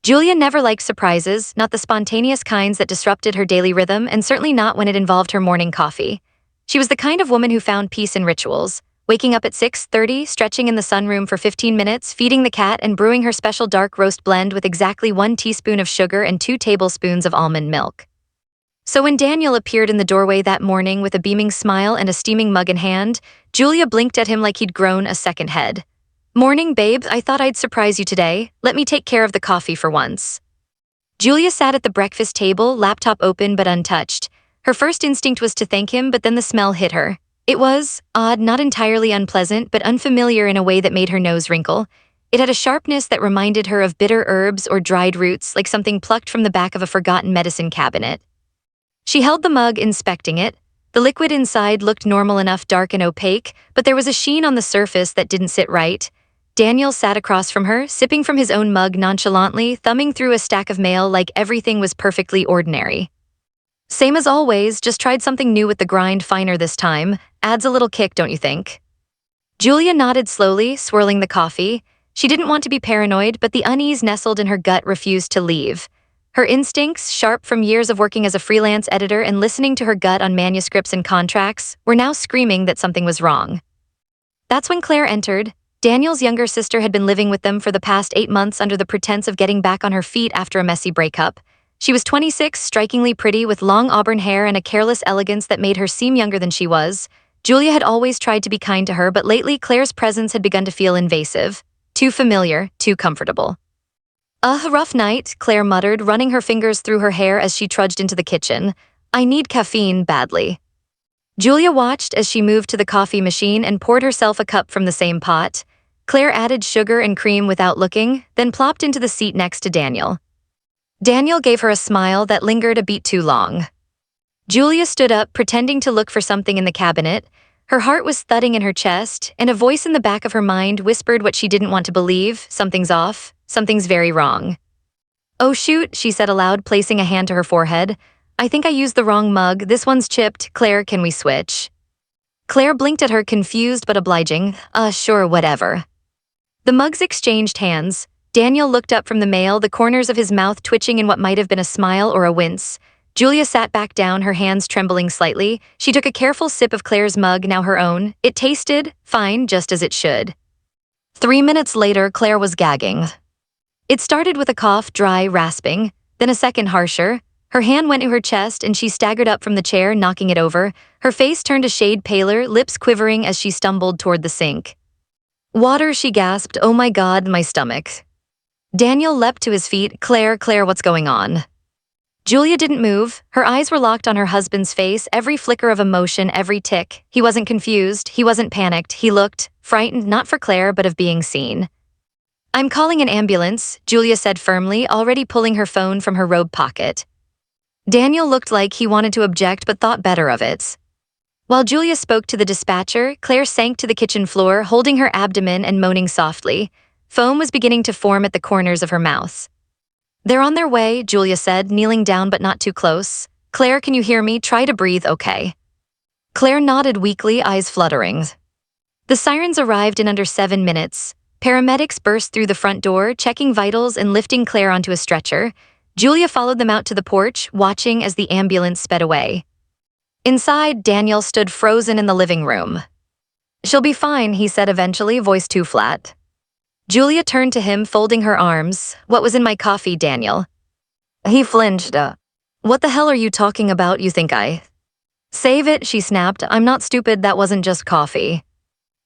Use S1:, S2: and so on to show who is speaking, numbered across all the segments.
S1: Julia never liked surprises, not the spontaneous kinds that disrupted her daily rhythm, and certainly not when it involved her morning coffee. She was the kind of woman who found peace in rituals, waking up at 6:30, stretching in the sunroom for 15 minutes, feeding the cat, and brewing her special dark roast blend with exactly 1 teaspoon of sugar and 2 tablespoons of almond milk. So when Daniel appeared in the doorway that morning with a beaming smile and a steaming mug in hand, Julia blinked at him like he'd grown a second head. "Morning, babe, I thought I'd surprise you today. Let me take care of the coffee for once." Julia sat at the breakfast table, laptop open but untouched. Her first instinct was to thank him, but then the smell hit her. It was, odd, not entirely unpleasant, but unfamiliar in a way that made her nose wrinkle. It had a sharpness that reminded her of bitter herbs or dried roots, like something plucked from the back of a forgotten medicine cabinet. She held the mug, inspecting it. The liquid inside looked normal enough, dark and opaque, but there was a sheen on the surface that didn't sit right. Daniel sat across from her, sipping from his own mug nonchalantly, thumbing through a stack of mail like everything was perfectly ordinary. "Same as always, just tried something new with the grind, finer this time. Adds a little kick, don't you think?" Julia nodded slowly, swirling the coffee. She didn't want to be paranoid, but the unease nestled in her gut refused to leave. Her instincts, sharp from years of working as a freelance editor and listening to her gut on manuscripts and contracts, were now screaming that something was wrong. That's when Claire entered. Daniel's younger sister had been living with them for the past 8 months under the pretense of getting back on her feet after a messy breakup. She was 26, strikingly pretty, with long auburn hair and a careless elegance that made her seem younger than she was. Julia had always tried to be kind to her, but lately Claire's presence had begun to feel invasive. Too familiar, too comfortable. "A rough night," Claire muttered, running her fingers through her hair as she trudged into the kitchen. "I need caffeine badly." Julia watched as she moved to the coffee machine and poured herself a cup from the same pot. Claire added sugar and cream without looking, then plopped into the seat next to Daniel. Daniel gave her a smile that lingered a beat too long. Julia stood up, pretending to look for something in the cabinet. Her heart was thudding in her chest, and a voice in the back of her mind whispered what she didn't want to believe: something's off, something's very wrong. "Oh shoot," she said aloud, placing a hand to her forehead. "I think I used the wrong mug. This one's chipped. Claire, can we switch?" Claire blinked at her, confused but obliging. Sure, whatever." The mugs exchanged hands. Daniel looked up from the mail, the corners of his mouth twitching in what might have been a smile or a wince. Julia sat back down, her hands trembling slightly. She took a careful sip of Claire's mug, now her own. It tasted fine, just as it should. 3 minutes later, Claire was gagging. It started with a cough, dry, rasping, then a second harsher. Her hand went to her chest and she staggered up from the chair, knocking it over. Her face turned a shade paler, lips quivering as she stumbled toward the sink. "Water," she gasped. "Oh my God, my stomach." Daniel leapt to his feet. Claire, what's going on?" Julia didn't move. Her eyes were locked on her husband's face, every flicker of emotion, every tick. He wasn't confused, he wasn't panicked. He looked frightened, not for Claire, but of being seen. "I'm calling an ambulance," Julia said firmly, already pulling her phone from her robe pocket. Daniel looked like he wanted to object but thought better of it. While Julia spoke to the dispatcher, Claire sank to the kitchen floor, holding her abdomen and moaning softly. Foam was beginning to form at the corners of her mouth. "They're on their way," Julia said, kneeling down but not too close. "Claire, can you hear me? Try to breathe, okay?" Claire nodded weakly, eyes fluttering. The sirens arrived in under 7 minutes. Paramedics burst through the front door, checking vitals and lifting Claire onto a stretcher. Julia followed them out to the porch, watching as the ambulance sped away. Inside, Daniel stood frozen in the living room. "She'll be fine," he said eventually, voice too flat. Julia turned to him, folding her arms. "What was in my coffee, Daniel?" He flinched. "What the hell are you talking about? You think I—" "Save it," she snapped. "I'm not stupid, that wasn't just coffee."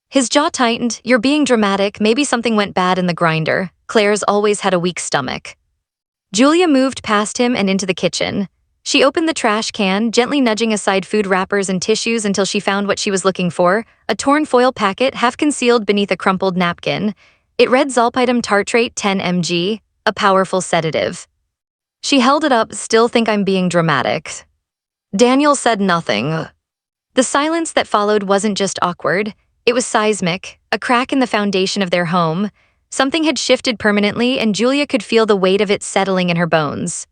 S1: His jaw tightened. "You're being dramatic. Maybe something went bad in the grinder. Claire's always had a weak stomach." Julia moved past him and into the kitchen. She opened the trash can, gently nudging aside food wrappers and tissues until she found what she was looking for, a torn foil packet half concealed beneath a crumpled napkin. It read Zolpidem tartrate 10 mg, a powerful sedative. She held it up. "Still think I'm being dramatic?" Daniel said nothing. The silence that followed wasn't just awkward, it was seismic, a crack in the foundation of their home. Something had shifted permanently, and Julia could feel the weight of it settling in her bones.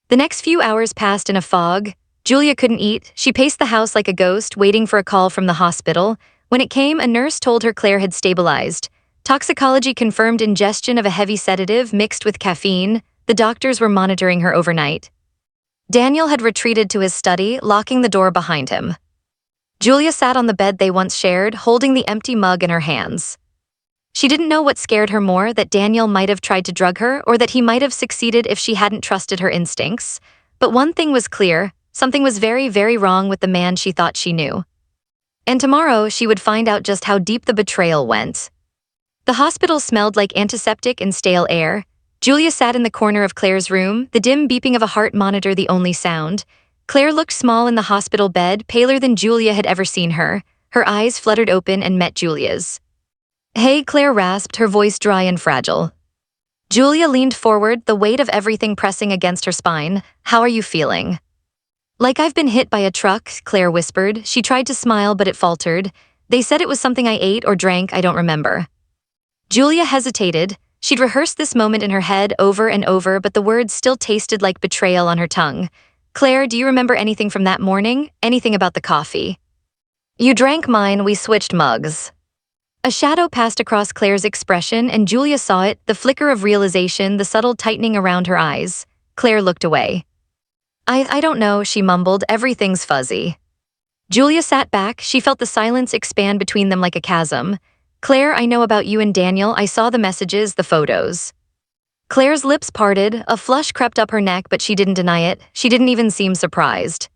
S1: The next few hours passed in a fog. Julia couldn't eat. She paced the house like a ghost, waiting for a call from the hospital. When it came, a nurse told her Claire had stabilized. Toxicology confirmed ingestion of a heavy sedative mixed with caffeine. The doctors were monitoring her overnight. Daniel had retreated to his study, locking the door behind him. Julia sat on the bed they once shared, holding the empty mug in her hands. She didn't know what scared her more, that Daniel might have tried to drug her or that he might have succeeded if she hadn't trusted her instincts. But one thing was clear, something was very, very wrong with the man she thought she knew. And tomorrow, she would find out just how deep the betrayal went. The hospital smelled like antiseptic and stale air. Julia sat in the corner of Claire's room, the dim beeping of a heart monitor the only sound. Claire looked small in the hospital bed, paler than Julia had ever seen her. Her eyes fluttered open and met Julia's. "Hey," Claire rasped, her voice dry and fragile. Julia leaned forward, the weight of everything pressing against her spine. "How are you feeling?" "Like I've been hit by a truck," Claire whispered. She tried to smile, but it faltered. "They said it was something I ate or drank, I don't remember." Julia hesitated. She'd rehearsed this moment in her head over and over, but the words still tasted like betrayal on her tongue. "Claire, do you remember anything from that morning? Anything about the coffee?" "You drank mine, we switched mugs." A shadow passed across Claire's expression, and Julia saw it, the flicker of realization, the subtle tightening around her eyes. Claire looked away. I don't know," she mumbled, "everything's fuzzy." Julia sat back. She felt the silence expand between them like a chasm. "Claire, I know about you and Daniel. I saw the messages, the photos." Claire's lips parted, a flush crept up her neck, but she didn't deny it. She didn't even seem surprised.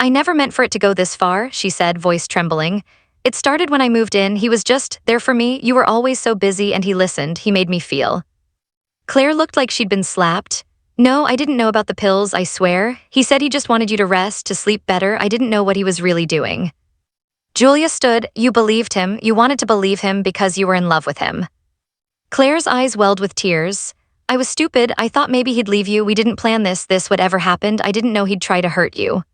S1: "I never meant for it to go this far," she said, voice trembling. "It started when I moved in. He was just there for me. You were always so busy, and he listened. He made me feel." Claire looked like she'd been slapped. "No, I didn't know about the pills, I swear. He said he just wanted you to rest, to sleep better. I didn't know what he was really doing." Julia stood. "You believed him. You wanted to believe him because you were in love with him." Claire's eyes welled with tears. "I was stupid. I thought maybe he'd leave you. We didn't plan this whatever happened. I didn't know he'd try to hurt you."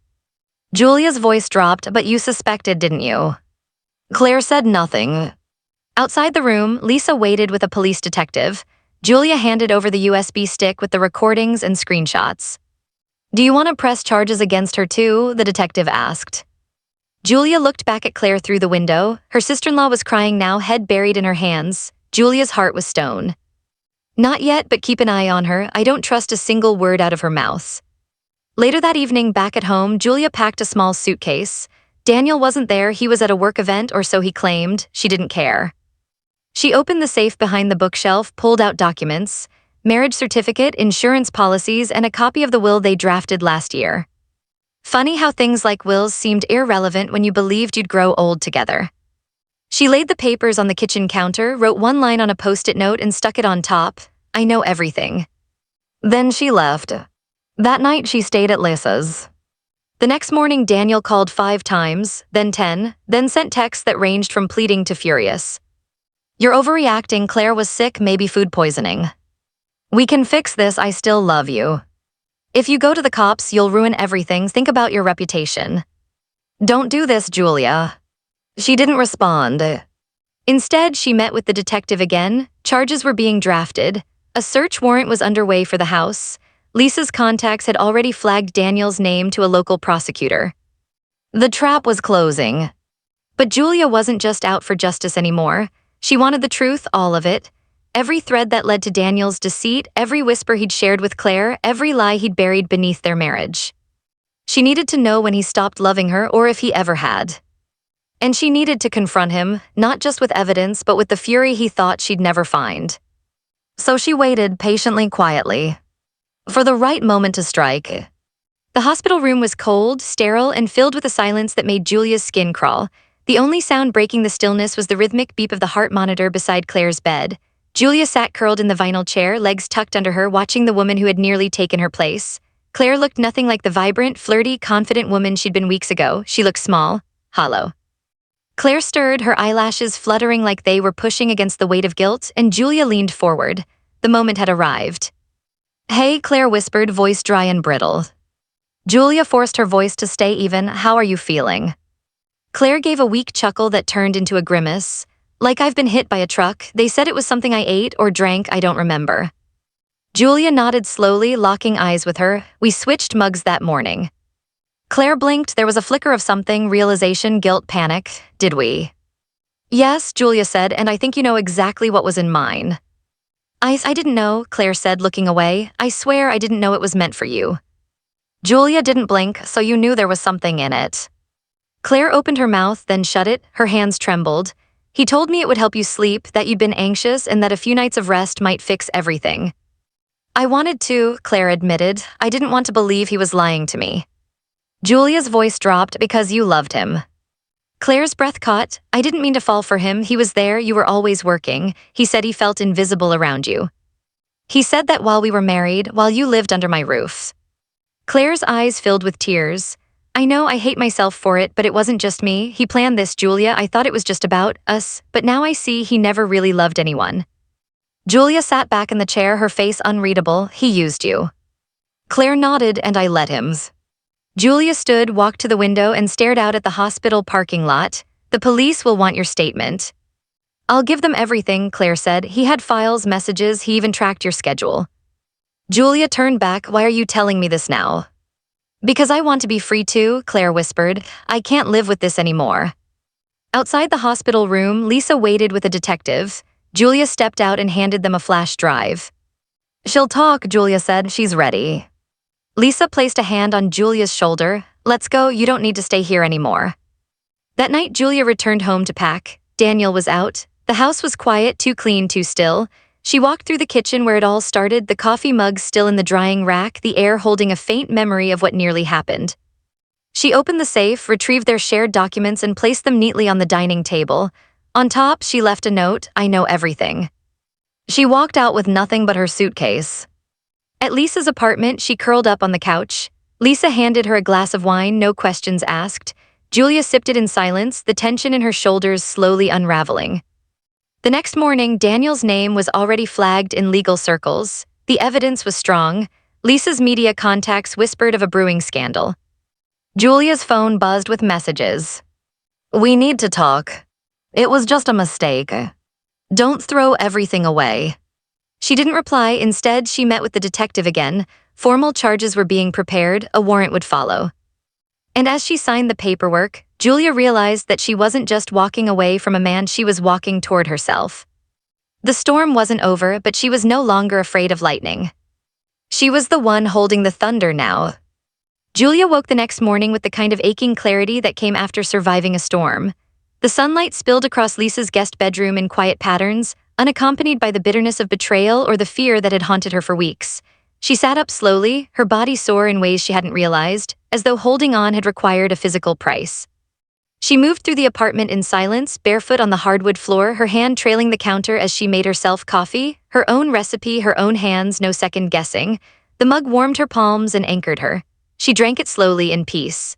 S1: Julia's voice dropped. "But you suspected, didn't you?" Claire said nothing. Outside the room, Lisa waited with a police detective. Julia handed over the USB stick with the recordings and screenshots. "Do you want to press charges against her too?" the detective asked. Julia looked back at Claire through the window. Her sister-in-law was crying now, head buried in her hands. Julia's heart was stone. "Not yet, but keep an eye on her. I don't trust a single word out of her mouth." Later that evening, back at home, Julia packed a small suitcase. Daniel wasn't there. He was at a work event, or so he claimed. She didn't care. She opened the safe behind the bookshelf, pulled out documents, marriage certificate, insurance policies, and a copy of the will they drafted last year. Funny how things like wills seemed irrelevant when you believed you'd grow old together. She laid the papers on the kitchen counter, wrote one line on a post-it note, and stuck it on top. "I know everything." Then she left. That night, she stayed at Lisa's. The next morning, Daniel called 5 times, then 10, then sent texts that ranged from pleading to furious. "You're overreacting. Claire was sick, maybe food poisoning. We can fix this. I still love you. If you go to the cops, you'll ruin everything. Think about your reputation. Don't do this, Julia." She didn't respond. Instead, she met with the detective again. Charges were being drafted. A search warrant was underway for the house. Lisa's contacts had already flagged Daniel's name to a local prosecutor. The trap was closing. But Julia wasn't just out for justice anymore. She wanted the truth, all of it. Every thread that led to Daniel's deceit, every whisper he'd shared with Claire, every lie he'd buried beneath their marriage. She needed to know when he stopped loving her, or if he ever had. And she needed to confront him, not just with evidence, but with the fury he thought she'd never find. So she waited patiently, quietly, for the right moment to strike. The hospital room was cold, sterile, and filled with a silence that made Julia's skin crawl. The only sound breaking the stillness was the rhythmic beep of the heart monitor beside Claire's bed. Julia sat curled in the vinyl chair, legs tucked under her, watching the woman who had nearly taken her place. Claire looked nothing like the vibrant, flirty, confident woman she'd been weeks ago. She looked small, hollow. Claire stirred, her eyelashes fluttering like they were pushing against the weight of guilt, and Julia leaned forward. The moment had arrived. "Hey," Claire whispered, voice dry and brittle. Julia forced her voice to stay even. "How are you feeling?" Claire gave a weak chuckle that turned into a grimace. "Like I've been hit by a truck. They said it was something I ate or drank, I don't remember." Julia nodded slowly, locking eyes with her. "We switched mugs that morning." Claire blinked. There was a flicker of something, realization, guilt, panic. "Did we?" "Yes," Julia said, "and I think you know exactly what was in mine." I didn't know, Claire said, looking away. I swear I didn't know it was meant for you. Julia didn't blink, so you knew there was something in it. Claire opened her mouth, then shut it. Her hands trembled. He told me it would help you sleep, that you'd been anxious, and that a few nights of rest might fix everything. I wanted to, Claire admitted. I didn't want to believe he was lying to me. Julia's voice dropped. Because you loved him. Claire's breath caught. I didn't mean to fall for him. He was there. You were always working. He said he felt invisible around you. He said that while we were married, while you lived under my roof. Claire's eyes filled with tears. I know I hate myself for it, but it wasn't just me. He planned this, Julia. I thought it was just about us, but now I see he never really loved anyone. Julia sat back in the chair, her face unreadable. He used you. Claire nodded, and I let him. Julia stood, walked to the window, and stared out at the hospital parking lot. The police will want your statement. I'll give them everything, Claire said. He had files, messages, he even tracked your schedule. Julia turned back. Why are you telling me this now? Because I want to be free too, Claire whispered. I can't live with this anymore. Outside the hospital room, Lisa waited with a detective. Julia stepped out and handed them a flash drive. She'll talk, Julia said. She's ready. Lisa placed a hand on Julia's shoulder. Let's go, you don't need to stay here anymore. That night, Julia returned home to pack. Daniel was out. The house was quiet, too clean, too still. She walked through the kitchen where it all started, the coffee mug still in the drying rack, the air holding a faint memory of what nearly happened. She opened the safe, retrieved their shared documents, and placed them neatly on the dining table. On top, she left a note, I know everything. She walked out with nothing but her suitcase. At Lisa's apartment, she curled up on the couch. Lisa handed her a glass of wine, no questions asked. Julia sipped it in silence, the tension in her shoulders slowly unraveling. The next morning, Daniel's name was already flagged in legal circles. The evidence was strong. Lisa's media contacts whispered of a brewing scandal. Julia's phone buzzed with messages. We need to talk. It was just a mistake. Don't throw everything away. She didn't reply. Instead, she met with the detective again. Formal charges were being prepared. A warrant would follow. And as she signed the paperwork, Julia realized that she wasn't just walking away from a man, she was walking toward herself. The storm wasn't over, but she was no longer afraid of lightning. She was the one holding the thunder now. Julia woke the next morning with the kind of aching clarity that came after surviving a storm. The sunlight spilled across Lisa's guest bedroom in quiet patterns, unaccompanied by the bitterness of betrayal or the fear that had haunted her for weeks. She sat up slowly, her body sore in ways she hadn't realized, as though holding on had required a physical price. She moved through the apartment in silence, barefoot on the hardwood floor, her hand trailing the counter as she made herself coffee, her own recipe, her own hands, no second guessing. The mug warmed her palms and anchored her. She drank it slowly in peace.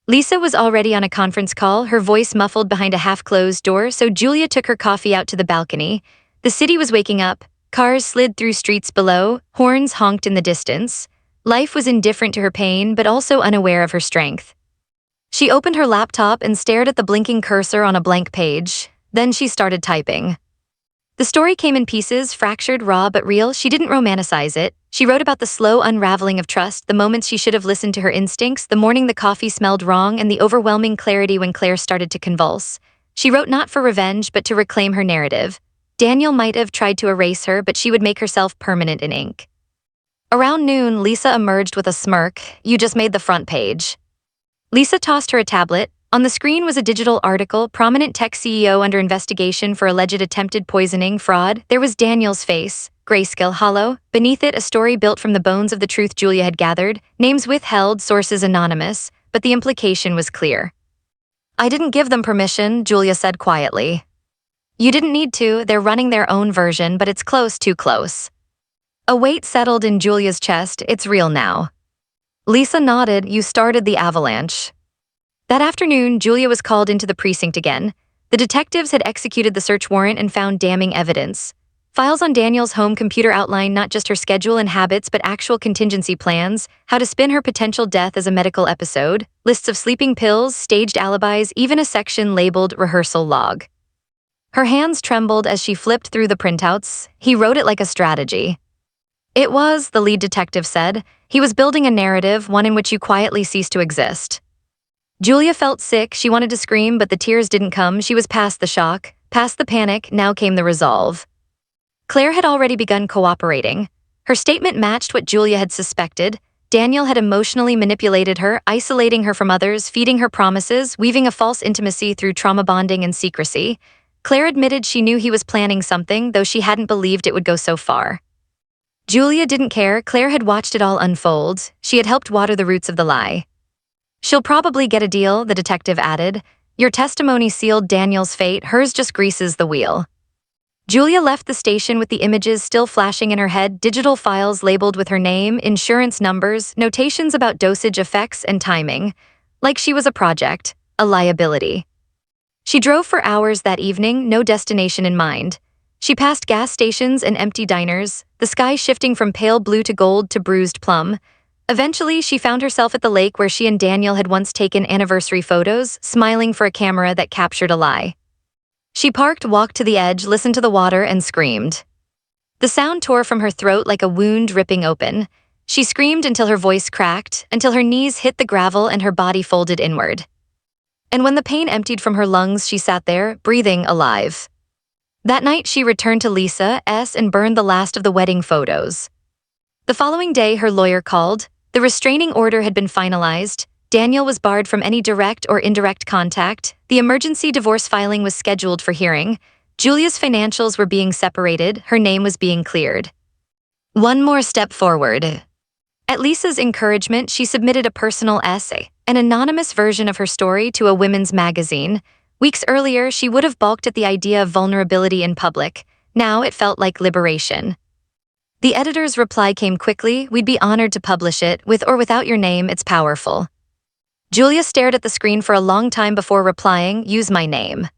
S1: Lisa was already on a conference call, her voice muffled behind a half-closed door, so Julia took her coffee out to the balcony. The city was waking up. Cars slid through streets below, horns honked in the distance. Life was indifferent to her pain, but also unaware of her strength. She opened her laptop and stared at the blinking cursor on a blank page. Then she started typing. The story came in pieces, fractured, raw, but real. She didn't romanticize it. She wrote about the slow unraveling of trust, the moments she should have listened to her instincts, the morning the coffee smelled wrong, and the overwhelming clarity when Claire started to convulse. She wrote not for revenge, but to reclaim her narrative. Daniel might have tried to erase her, but she would make herself permanent in ink. Around noon, Lisa emerged with a smirk. You just made the front page. Lisa tossed her a tablet. On the screen was a digital article, prominent tech CEO under investigation for alleged attempted poisoning fraud. There was Daniel's face, grayscale hollow. Beneath it, a story built from the bones of the truth Julia had gathered, names withheld, sources anonymous, but the implication was clear. I didn't give them permission, Julia said quietly. You didn't need to, they're running their own version, but it's close, too close. A weight settled in Julia's chest. It's real now. Lisa nodded. You started the avalanche. That afternoon, Julia was called into the precinct again. The detectives had executed the search warrant and found damning evidence. Files on Daniel's home computer outlined not just her schedule and habits but actual contingency plans, how to spin her potential death as a medical episode, lists of sleeping pills, staged alibis, even a section labeled rehearsal log. Her hands trembled as she flipped through the printouts. He wrote it like a strategy. It was, the lead detective said. He was building a narrative, one in which you quietly cease to exist. Julia felt sick. She wanted to scream, but the tears didn't come. She was past the shock, past the panic. Now came the resolve. Claire had already begun cooperating. Her statement matched what Julia had suspected. Daniel had emotionally manipulated her, isolating her from others, feeding her promises, weaving a false intimacy through trauma bonding and secrecy. Claire admitted she knew he was planning something, though she hadn't believed it would go so far. Julia didn't care. Claire had watched it all unfold. She had helped water the roots of the lie. "She'll probably get a deal," the detective added. "Your testimony sealed Daniel's fate, hers just greases the wheel." Julia left the station with the images still flashing in her head, digital files labeled with her name, insurance numbers, notations about dosage effects and timing. Like she was a project, a liability. She drove for hours that evening, no destination in mind. She passed gas stations and empty diners, the sky shifting from pale blue to gold to bruised plum. Eventually, she found herself at the lake where she and Daniel had once taken anniversary photos, smiling for a camera that captured a lie. She parked, walked to the edge, listened to the water, and screamed. The sound tore from her throat like a wound ripping open. She screamed until her voice cracked, until her knees hit the gravel and her body folded inward. And when the pain emptied from her lungs, she sat there, breathing, alive. That night, she returned to Lisa's and burned the last of the wedding photos. The following day, her lawyer called. The restraining order had been finalized. Daniel was barred from any direct or indirect contact. The emergency divorce filing was scheduled for hearing. Julia's financials were being separated. Her name was being cleared. One more step forward. At Lisa's encouragement, she submitted a personal essay, an anonymous version of her story, to a women's magazine. Weeks earlier, she would have balked at the idea of vulnerability in public. Now it felt like liberation. The editor's reply came quickly. "We'd be honored to publish it, with or without your name, it's powerful." Julia stared at the screen for a long time before replying, "Use my name."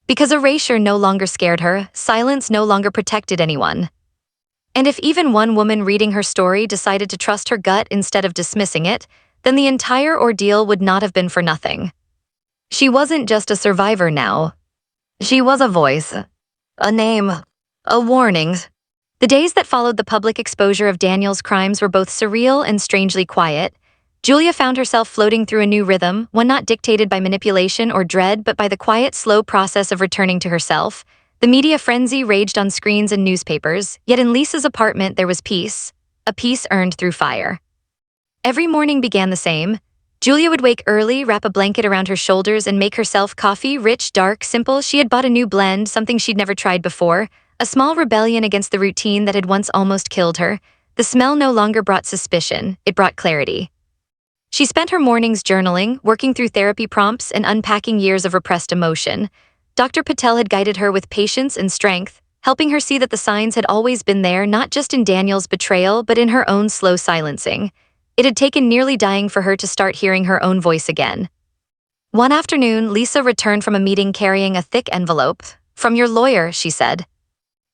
S1: Because erasure no longer scared her, silence no longer protected anyone. And if even one woman reading her story decided to trust her gut instead of dismissing it, then the entire ordeal would not have been for nothing. She wasn't just a survivor now. She was a voice, a name, a warning. The days that followed the public exposure of Daniel's crimes were both surreal and strangely quiet. Julia found herself floating through a new rhythm, one not dictated by manipulation or dread, but by the quiet, slow process of returning to herself. The media frenzy raged on screens and newspapers, yet in Lisa's apartment there was peace, a peace earned through fire. Every morning began the same. Julia would wake early, wrap a blanket around her shoulders, and make herself coffee, rich, dark, simple. She had bought a new blend, something she'd never tried before, a small rebellion against the routine that had once almost killed her. The smell no longer brought suspicion, it brought clarity. She spent her mornings journaling, working through therapy prompts, and unpacking years of repressed emotion. Dr. Patel had guided her with patience and strength, helping her see that the signs had always been there, not just in Daniel's betrayal, but in her own slow silencing. It had taken nearly dying for her to start hearing her own voice again. One afternoon, Lisa returned from a meeting carrying a thick envelope. "From your lawyer," she said.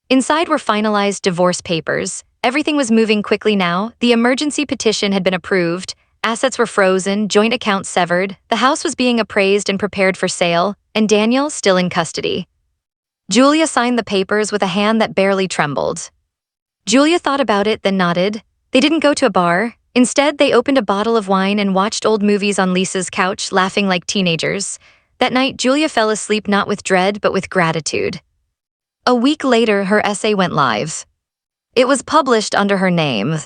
S1: Inside were finalized divorce papers. Everything was moving quickly now. The emergency petition had been approved. Assets were frozen, joint accounts severed. The house was being appraised and prepared for sale, and Daniel still in custody. Julia signed the papers with a hand that barely trembled. Julia thought about it, then nodded. They didn't go to a bar. Instead, they opened a bottle of wine and watched old movies on Lisa's couch, laughing like teenagers. That night, Julia fell asleep not with dread, but with gratitude. A week later, her essay went live. It was published under her name.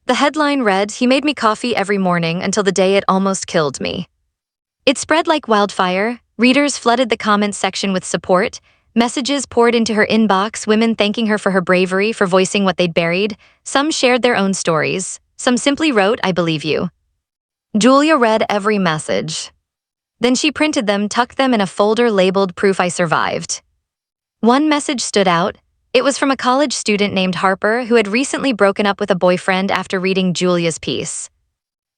S1: The headline read, "He made me coffee every morning until the day it almost killed me." It spread like wildfire. Readers flooded the comments section with support. Messages poured into her inbox, women thanking her for her bravery, for voicing what they'd buried. Some shared their own stories. Some simply wrote, "I believe you." Julia read every message. Then she printed them, tucked them in a folder labeled "Proof I Survived." One message stood out. It was from a college student named Harper who had recently broken up with a boyfriend after reading Julia's piece.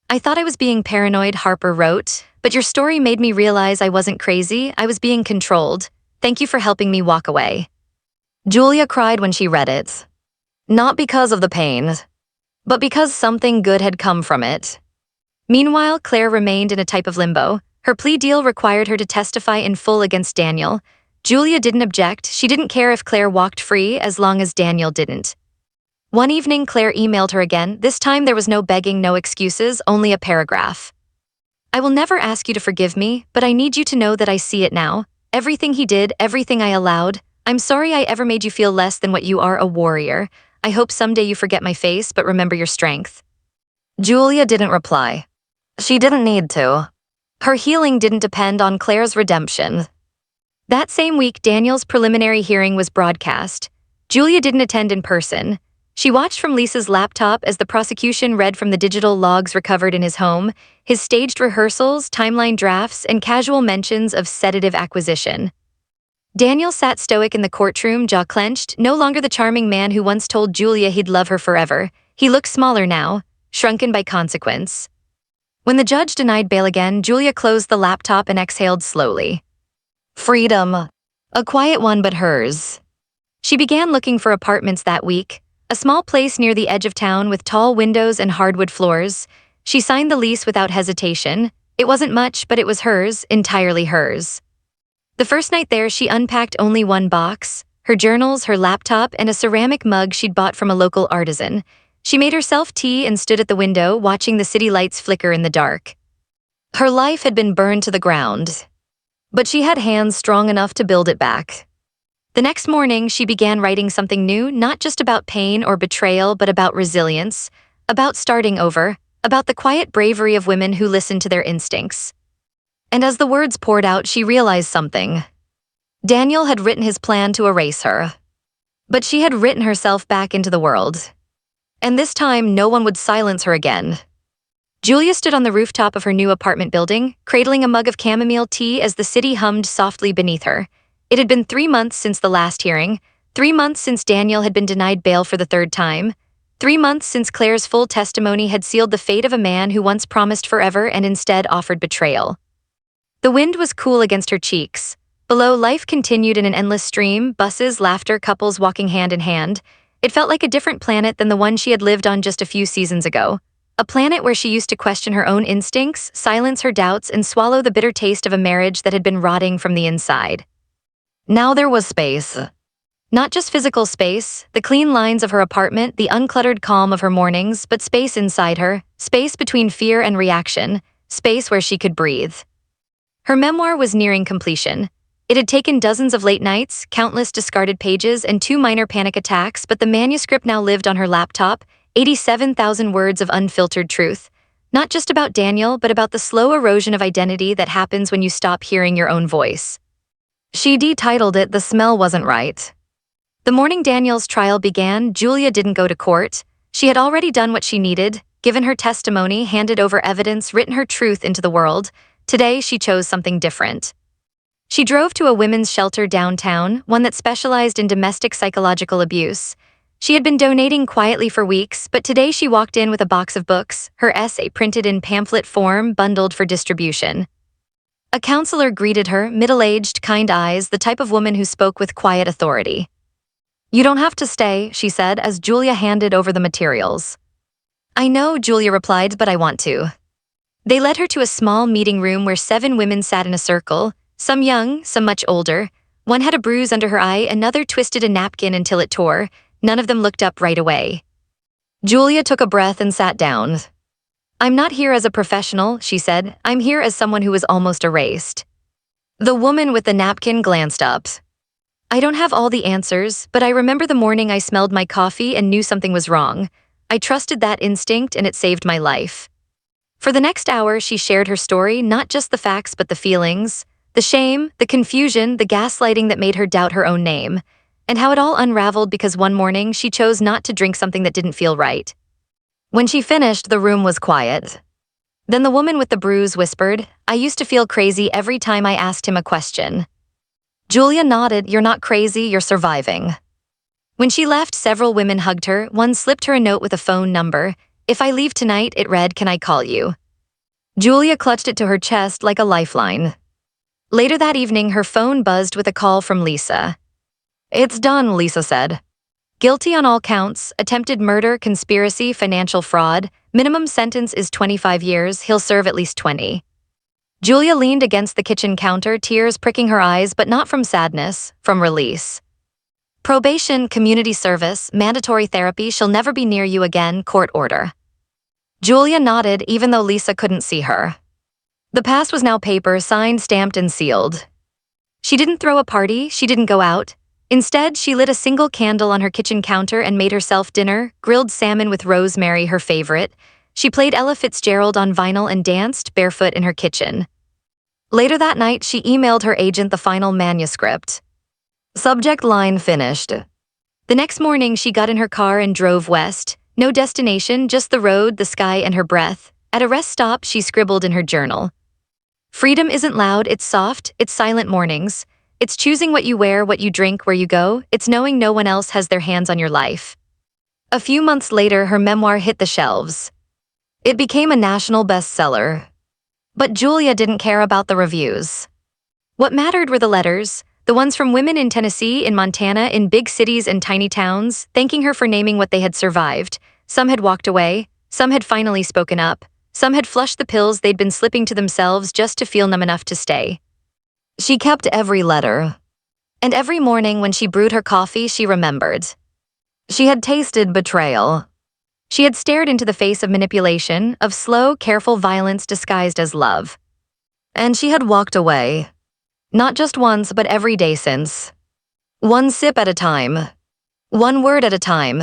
S1: "I thought I was being paranoid," Harper wrote, "but your story made me realize I wasn't crazy, I was being controlled. Thank you for helping me walk away." Julia cried when she read it. Not because of the pain, but because something good had come from it. Meanwhile, Claire remained in a type of limbo. Her plea deal required her to testify in full against Daniel. Julia didn't object. She didn't care if Claire walked free as long as Daniel didn't. One evening, Claire emailed her again. This time there was no begging, no excuses, only a paragraph. "I will never ask you to forgive me, but I need you to know that I see it now. Everything he did, everything I allowed. I'm sorry I ever made you feel less than what you are, a warrior. I hope someday you forget my face, but remember your strength. Julia didn't reply. She didn't need to. Her healing didn't depend on Claire's redemption. That same week, Daniel's preliminary hearing was broadcast. Julia didn't attend in person. She watched from Lisa's laptop as the prosecution read from the digital logs recovered in his home, his staged rehearsals, timeline drafts, and casual mentions of sedative acquisition. Daniel sat stoic in the courtroom, jaw clenched, no longer the charming man who once told Julia he'd love her forever. He looked smaller now, shrunken by consequence. When the judge denied bail again, Julia closed the laptop and exhaled slowly. Freedom. A quiet one, but hers. She began looking for apartments that week, a small place near the edge of town with tall windows and hardwood floors. She signed the lease without hesitation. It wasn't much, but it was hers, entirely hers. The first night there, she unpacked only one box, her journals, her laptop, and a ceramic mug she'd bought from a local artisan. She made herself tea and stood at the window, watching the city lights flicker in the dark. Her life had been burned to the ground, but she had hands strong enough to build it back. The next morning, she began writing something new, not just about pain or betrayal, but about resilience, about starting over, about the quiet bravery of women who listen to their instincts. And as the words poured out, she realized something. Daniel had written his plan to erase her, but she had written herself back into the world. And this time, no one would silence her again. Julia stood on the rooftop of her new apartment building, cradling a mug of chamomile tea as the city hummed softly beneath her. It had been 3 months since the last hearing, 3 months since Daniel had been denied bail for the third time, 3 months since Claire's full testimony had sealed the fate of a man who once promised forever and instead offered betrayal. The wind was cool against her cheeks. Below, life continued in an endless stream, buses, laughter, couples walking hand in hand. It felt like a different planet than the one she had lived on just a few seasons ago. A planet where she used to question her own instincts, silence her doubts, and swallow the bitter taste of a marriage that had been rotting from the inside. Now there was space. Not just physical space, the clean lines of her apartment, the uncluttered calm of her mornings, but space inside her, space between fear and reaction, space where she could breathe. Her memoir was nearing completion. It had taken dozens of late nights, countless discarded pages, and 2 minor panic attacks, but the manuscript now lived on her laptop, 87,000 words of unfiltered truth. Not just about Daniel, but about the slow erosion of identity that happens when you stop hearing your own voice. She detitled it "The Smell Wasn't Right." The morning Daniel's trial began, Julia didn't go to court. She had already done what she needed, given her testimony, handed over evidence, written her truth into the world. Today, she chose something different. She drove to a women's shelter downtown, one that specialized in domestic psychological abuse. She had been donating quietly for weeks, but today she walked in with a box of books, her essay printed in pamphlet form, bundled for distribution. A counselor greeted her, middle-aged, kind eyes, the type of woman who spoke with quiet authority. "You don't have to stay," she said as Julia handed over the materials. "I know," Julia replied, "but I want to." They led her to a small meeting room where 7 women sat in a circle, some young, some much older. One had a bruise under her eye, another twisted a napkin until it tore. None of them looked up right away. Julia took a breath and sat down. "I'm not here as a professional," she said. "I'm here as someone who was almost erased." The woman with the napkin glanced up. "I don't have all the answers, but I remember the morning I smelled my coffee and knew something was wrong. I trusted that instinct and it saved my life." For the next hour, she shared her story, not just the facts but the feelings, the shame, the confusion, the gaslighting that made her doubt her own name, and how it all unraveled because one morning she chose not to drink something that didn't feel right. When she finished, the room was quiet. Then the woman with the bruise whispered, "I used to feel crazy every time I asked him a question." Julia nodded. "You're not crazy, you're surviving." When she left, several women hugged her. One slipped her a note with a phone number. "If I leave tonight," it read, "can I call you?" Julia clutched it to her chest like a lifeline. Later that evening, her phone buzzed with a call from Lisa. "It's done," Lisa said. "Guilty on all counts, attempted murder, conspiracy, financial fraud. Minimum sentence is 25 years, he'll serve at least 20. Julia leaned against the kitchen counter, tears pricking her eyes, but not from sadness, from release. Probation, community service, mandatory therapy, she'll never be near you again, court order. Julia nodded, even though Lisa couldn't see her. The past was now paper, signed, stamped, and sealed. She didn't throw a party, she didn't go out. Instead, she lit a single candle on her kitchen counter and made herself dinner, grilled salmon with rosemary, her favorite. She played Ella Fitzgerald on vinyl and danced, barefoot, in her kitchen. Later that night, she emailed her agent the final manuscript. Subject line finished. The next morning, she got in her car and drove west. No destination, just the road, the sky, and her breath. At a rest stop, she scribbled in her journal. Freedom isn't loud, it's soft, it's silent mornings. It's choosing what you wear, what you drink, where you go. It's knowing no one else has their hands on your life. A few months later, her memoir hit the shelves. It became a national bestseller. But Julia didn't care about the reviews. What mattered were the letters, the ones from women in Tennessee, in Montana, in big cities and tiny towns, thanking her for naming what they had survived. Some had walked away, some had finally spoken up, some had flushed the pills they'd been slipping to themselves just to feel numb enough to stay. She kept every letter. And every morning when she brewed her coffee, she remembered. She had tasted betrayal. She had stared into the face of manipulation, of slow, careful violence disguised as love. And she had walked away. Not just once, but every day since. One sip at a time. One word at a time.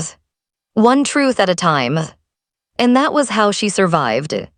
S1: One truth at a time. And that was how she survived.